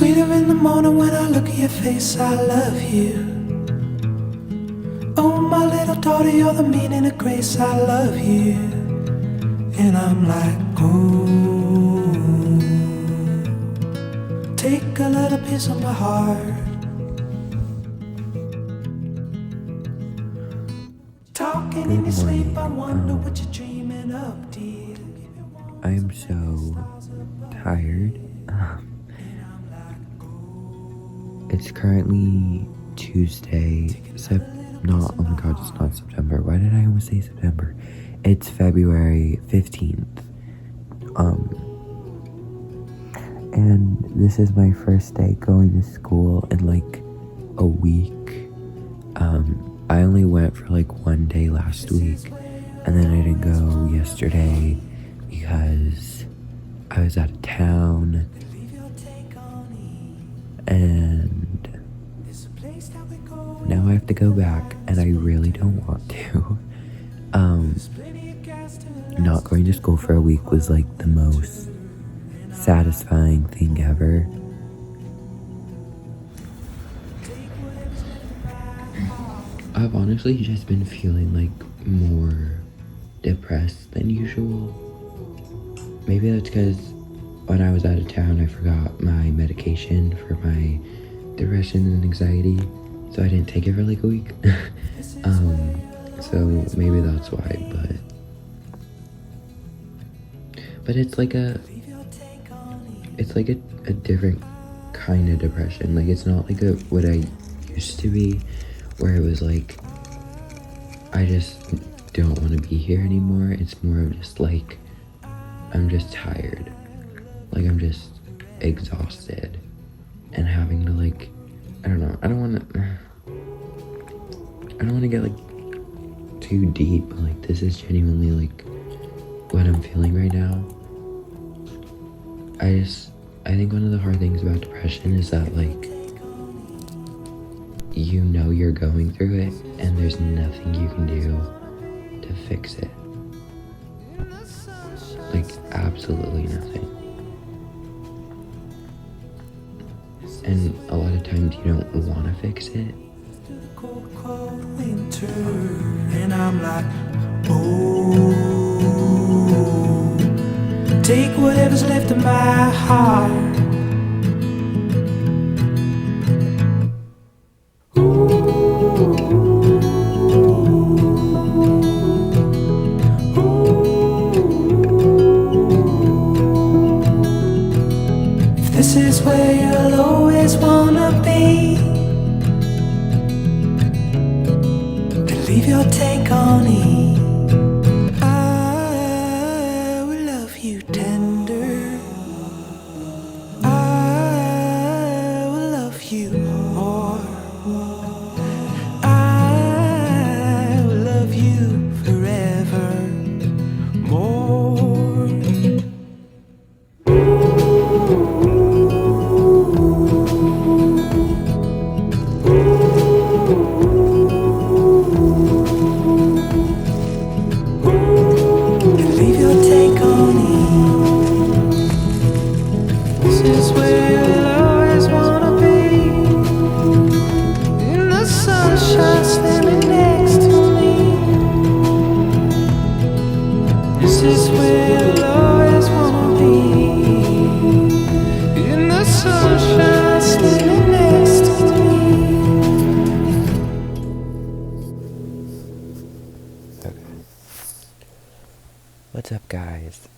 sweeter in the morning when I look at your face. I love you. Oh, my little daughter, you're the meaning of grace. I love you. And I'm like, oh, take a little piece of my heart. Talking in your sleep, I wonder what you're dreaming of, dear. I am so tired. It's currently Tuesday, oh my god, it's not September. Why did I almost say September? It's February 15th. And this is my first day going to school in like a week. I only went for like one day last week, and then I didn't go yesterday because I was out of town, and now I have to go back, and I really don't want to. Not going to school for a week was like the most satisfying thing ever. I've honestly just been feeling like more depressed than usual. Maybe that's because when I was out of town I forgot my medication for my depression and anxiety, so I didn't take it for like a week. So maybe that's why, but it's like a different kind of depression. Like, it's not like what I used to be, where it was like I just don't want to be here anymore. It's more of just like I'm just tired, like I'm just exhausted and having to like, I don't know, I don't want to get like too deep, but like this is genuinely like what I'm feeling right now. I think one of the hard things about depression is that like you know you're going through it and there's nothing you can do to fix it. Like absolutely nothing. And a lot of times you don't want to fix it. And I'm like, oh, take whatever's left of my heart. If this is where you'll always wanna be, leave your take on it. I will love you tender. I will love you more. I will love you forever more. Leave your take on it. This is where you'll always wanna be. In the sunshine, standing next to me. This is where you'll always wanna be. In the sunshine, standing next to me. What's up, guys?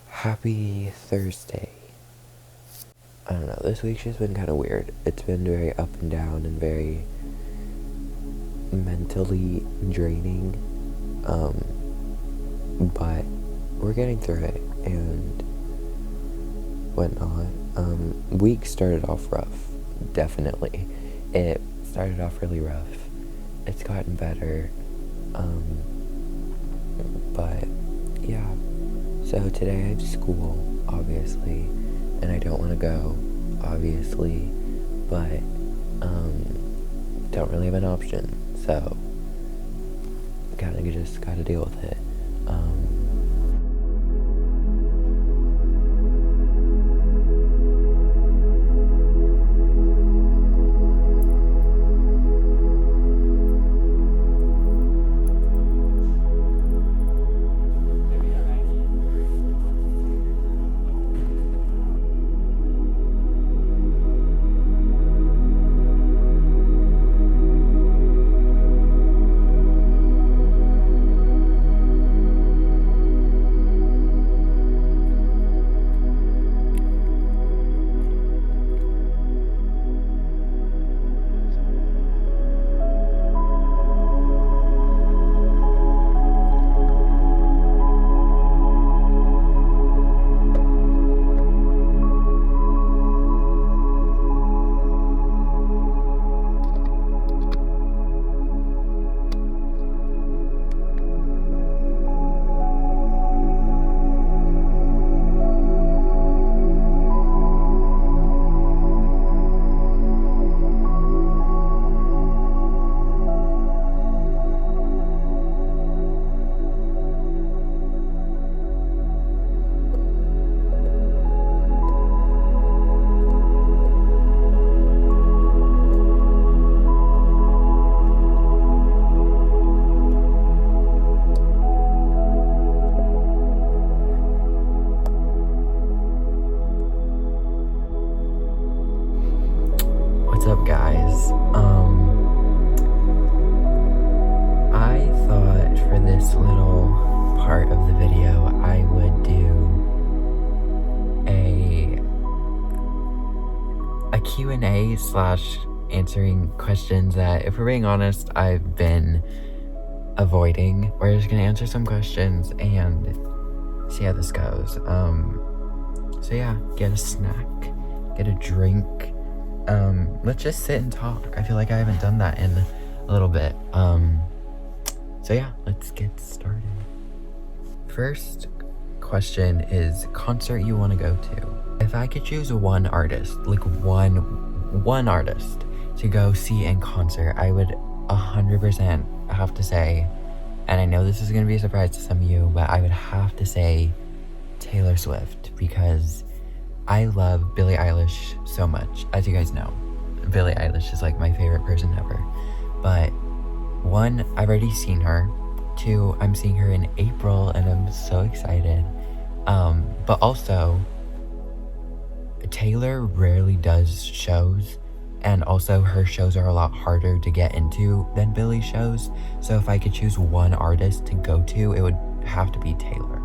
Happy Thursday. I don't know, this week's just been kind of weird. It's been very up and down and very mentally draining. But we're getting through it and whatnot. Week started off rough, definitely. It started off really rough. It's gotten better. But yeah, so today I have school, obviously, and I don't want to go, obviously, but don't really have an option, so kind of just gotta deal with it. Q&A slash answering questions that, if we're being honest, I've been avoiding. We're just gonna answer some questions and see how this goes. So yeah, get a snack, get a drink. Let's just sit and talk. I feel like I haven't done that in a little bit. So yeah, let's get started. First question is concert you want to go to. If I could choose one artist, like one artist to go see in concert, I would 100% have to say, and I know this is going to be a surprise to some of you, but I would have to say Taylor Swift, because I love Billie Eilish so much. As you guys know, Billie Eilish is like my favorite person ever. But one, I've already seen her. Two, I'm seeing her in April and I'm so excited. But also, Taylor rarely does shows, and also her shows are a lot harder to get into than Billie's shows. So if I could choose one artist to go to, it would have to be Taylor.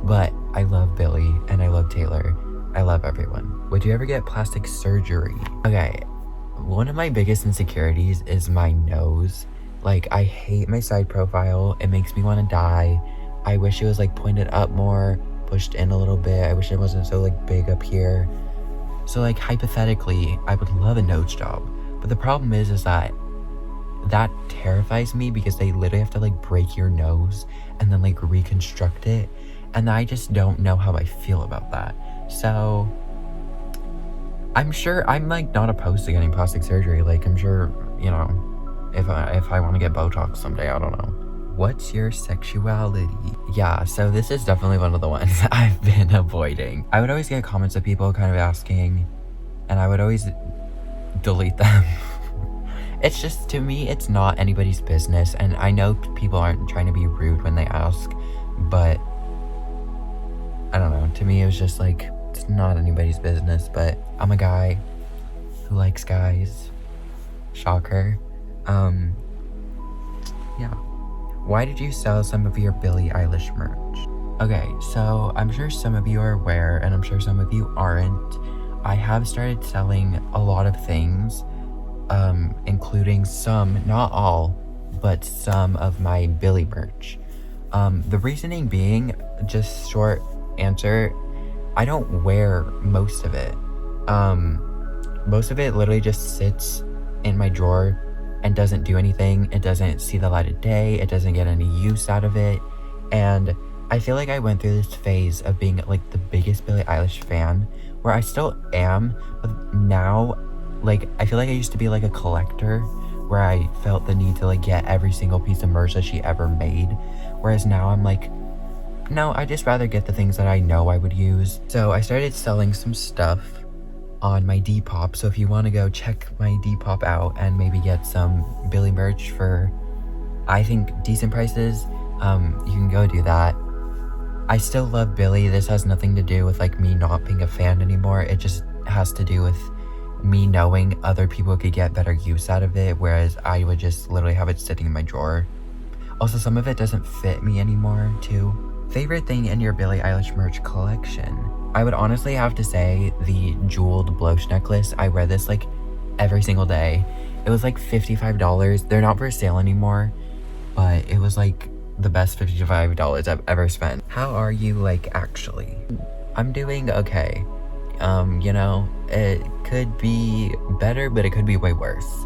But I love Billie and I love Taylor. I love everyone. Would you ever get plastic surgery? Okay, one of my biggest insecurities is my nose. Like, I hate my side profile. It makes me want to die. I wish it was like pointed up more, pushed in a little bit. I wish it wasn't so like big up here. So like hypothetically, I would love a nose job. But the problem is that terrifies me, because they literally have to like break your nose and then like reconstruct it. And I just don't know how I feel about that. So I'm sure I'm like not opposed to getting plastic surgery. Like, I'm sure, you know, if I want to get Botox someday, I don't know. What's your sexuality? Yeah, so this is definitely one of the ones I've been avoiding. I would always get comments of people kind of asking, and I would always delete them. It's just, to me, it's not anybody's business. And I know people aren't trying to be rude when they ask, but I don't know. To me, it was just like, it's not anybody's business. But I'm a guy who likes guys. Shocker. Yeah. Why did you sell some of your Billie Eilish merch? Okay, so I'm sure some of you are aware, and I'm sure some of you aren't. I have started selling a lot of things, including some, not all, but some of my Billie merch. The reasoning being, just short answer, I don't wear most of it. Most of it literally just sits in my drawer and doesn't do anything. It doesn't see the light of day. It doesn't get any use out of it. And I feel like I went through this phase of being like the biggest Billie Eilish fan, where I still am, but now, like, I feel like I used to be like a collector, where I felt the need to like get every single piece of merch that she ever made. Whereas now I'm like, no, I'd just rather get the things that I know I would use. So I started selling some stuff on my Depop. So if you want to go check my Depop out and maybe get some Billie merch for, I think, decent prices, you can go do that. I still love Billie. This has nothing to do with like me not being a fan anymore. It just has to do with me knowing other people could get better use out of it, whereas I would just literally have it sitting in my drawer. Also, some of it doesn't fit me anymore too. Favorite thing in your Billie Eilish merch collection? I would honestly have to say the jeweled Bloche necklace. I wear this like every single day. It was like $55. They're not for sale anymore, but it was like the best $55 I've ever spent. How are you like actually? I'm doing okay. You know, it could be better, but it could be way worse.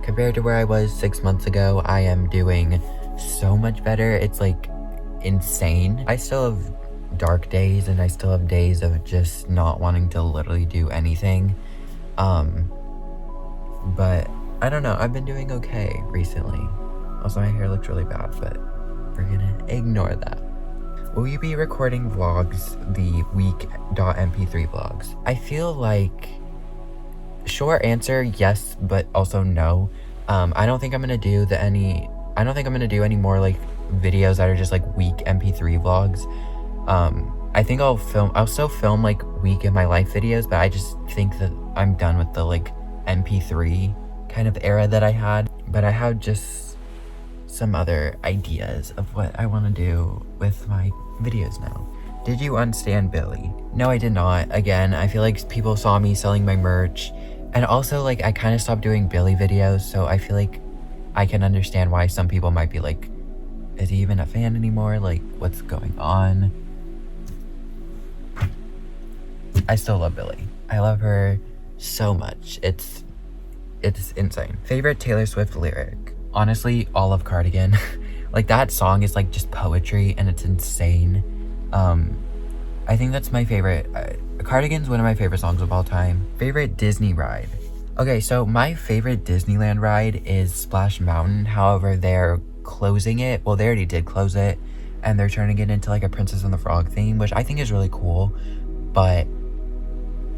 Compared to where I was 6 months ago, I am doing so much better. It's like insane. I still have dark days, and I still have days of just not wanting to literally do anything. But I don't know, I've been doing okay recently. Also, my hair looks really bad, but we're gonna ignore that. Will you be recording vlogs, the week.mp3 vlogs? I feel like, short answer, yes, but also no. I don't think I'm gonna do any more like videos that are just like week mp3 vlogs. I think I'll still film like week in my life videos, but I just think that I'm done with the like mp3 kind of era that I had. But I have just some other ideas of what I want to do with my videos now. Did you unstand Billie? No, I did not. Again, I feel like people saw me selling my merch And also, like, I kind of stopped doing Billy videos, so I feel like I can understand why some people might be like, is he even a fan anymore? Like, what's going on? I still love Billy. I love her so much. It's insane. Favorite Taylor Swift lyric? Honestly, all of Cardigan. Like, that song is like just poetry and it's insane. I think that's my favorite. Cardigan's one of my favorite songs of all time. Favorite Disney ride? Okay, so my favorite Disneyland ride is Splash Mountain. However, they're closing it. Well, they already did close it, and they're turning it into like a Princess and the Frog theme, which I think is really cool. But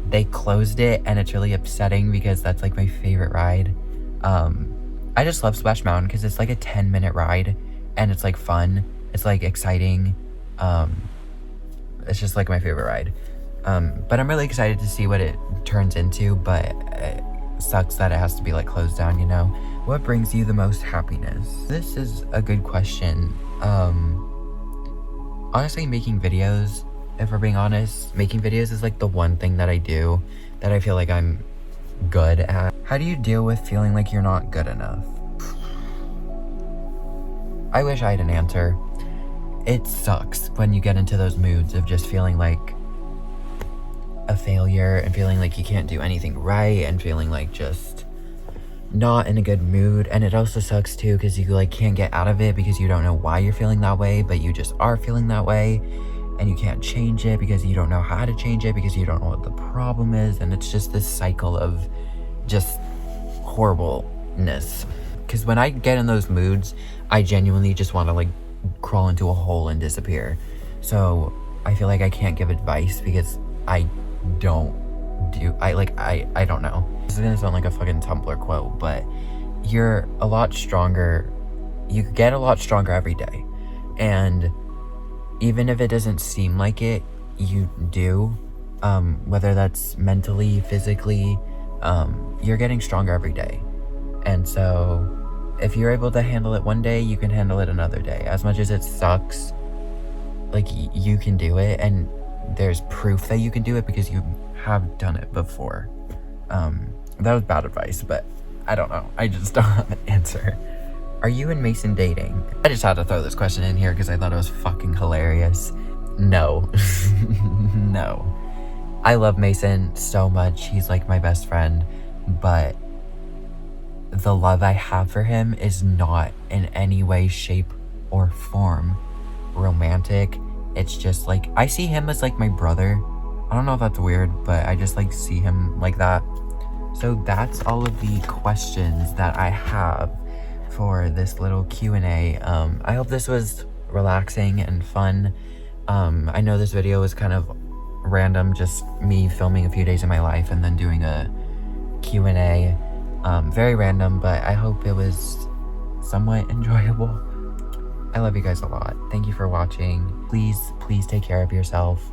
they closed it, and it's really upsetting because that's like my favorite ride. I just love Splash Mountain because it's like a 10-minute ride, and it's like fun. It's like exciting. It's just like my favorite ride. But I'm really excited to see what it turns into, but it sucks that it has to be like closed down, you know? What brings you the most happiness? This is a good question. Honestly, making videos, if we're being honest, making videos is like the one thing that I do that I feel like I'm good at. How do you deal with feeling like you're not good enough? I wish I had an answer. It sucks when you get into those moods of just feeling like a failure and feeling like you can't do anything right and feeling like just not in a good mood. And it also sucks too because you like can't get out of it because you don't know why you're feeling that way, but you just are feeling that way, and you can't change it because you don't know how to change it because you don't know what the problem is. And it's just this cycle of just horribleness. Because when I get in those moods, I genuinely just want to like crawl into a hole and disappear. So I feel like I can't give advice because I don't know. This is gonna sound like a fucking Tumblr quote, but you're a lot stronger. You get a lot stronger every day. And even if it doesn't seem like it, you do. Whether that's mentally, physically, you're getting stronger every day. And so if you're able to handle it one day, you can handle it another day. As much as it sucks, like, you can do it, and there's proof that you can do it because you have done it before. That was bad advice, but I don't know. I just don't have an answer. Are you and Mason dating? I just had to throw this question in here because I thought it was fucking hilarious. No. No. I love Mason so much. He's like my best friend, but the love I have for him is not in any way, shape, or form romantic. It's just like, I see him as like my brother. I don't know if that's weird, but I just like see him like that. So that's all of the questions that I have for this little Q&A. I hope this was relaxing and fun. I know this video was kind of random, just me filming a few days of my life and then doing a Q&A. Very random, but I hope it was somewhat enjoyable. I love you guys a lot. Thank you for watching. Please take care of yourself.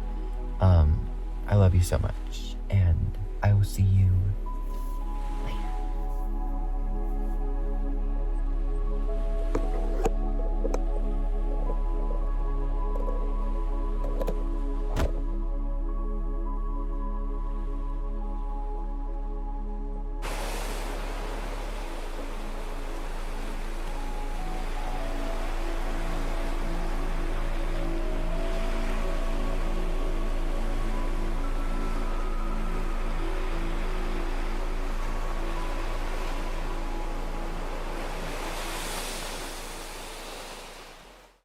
I love you so much, and I will see you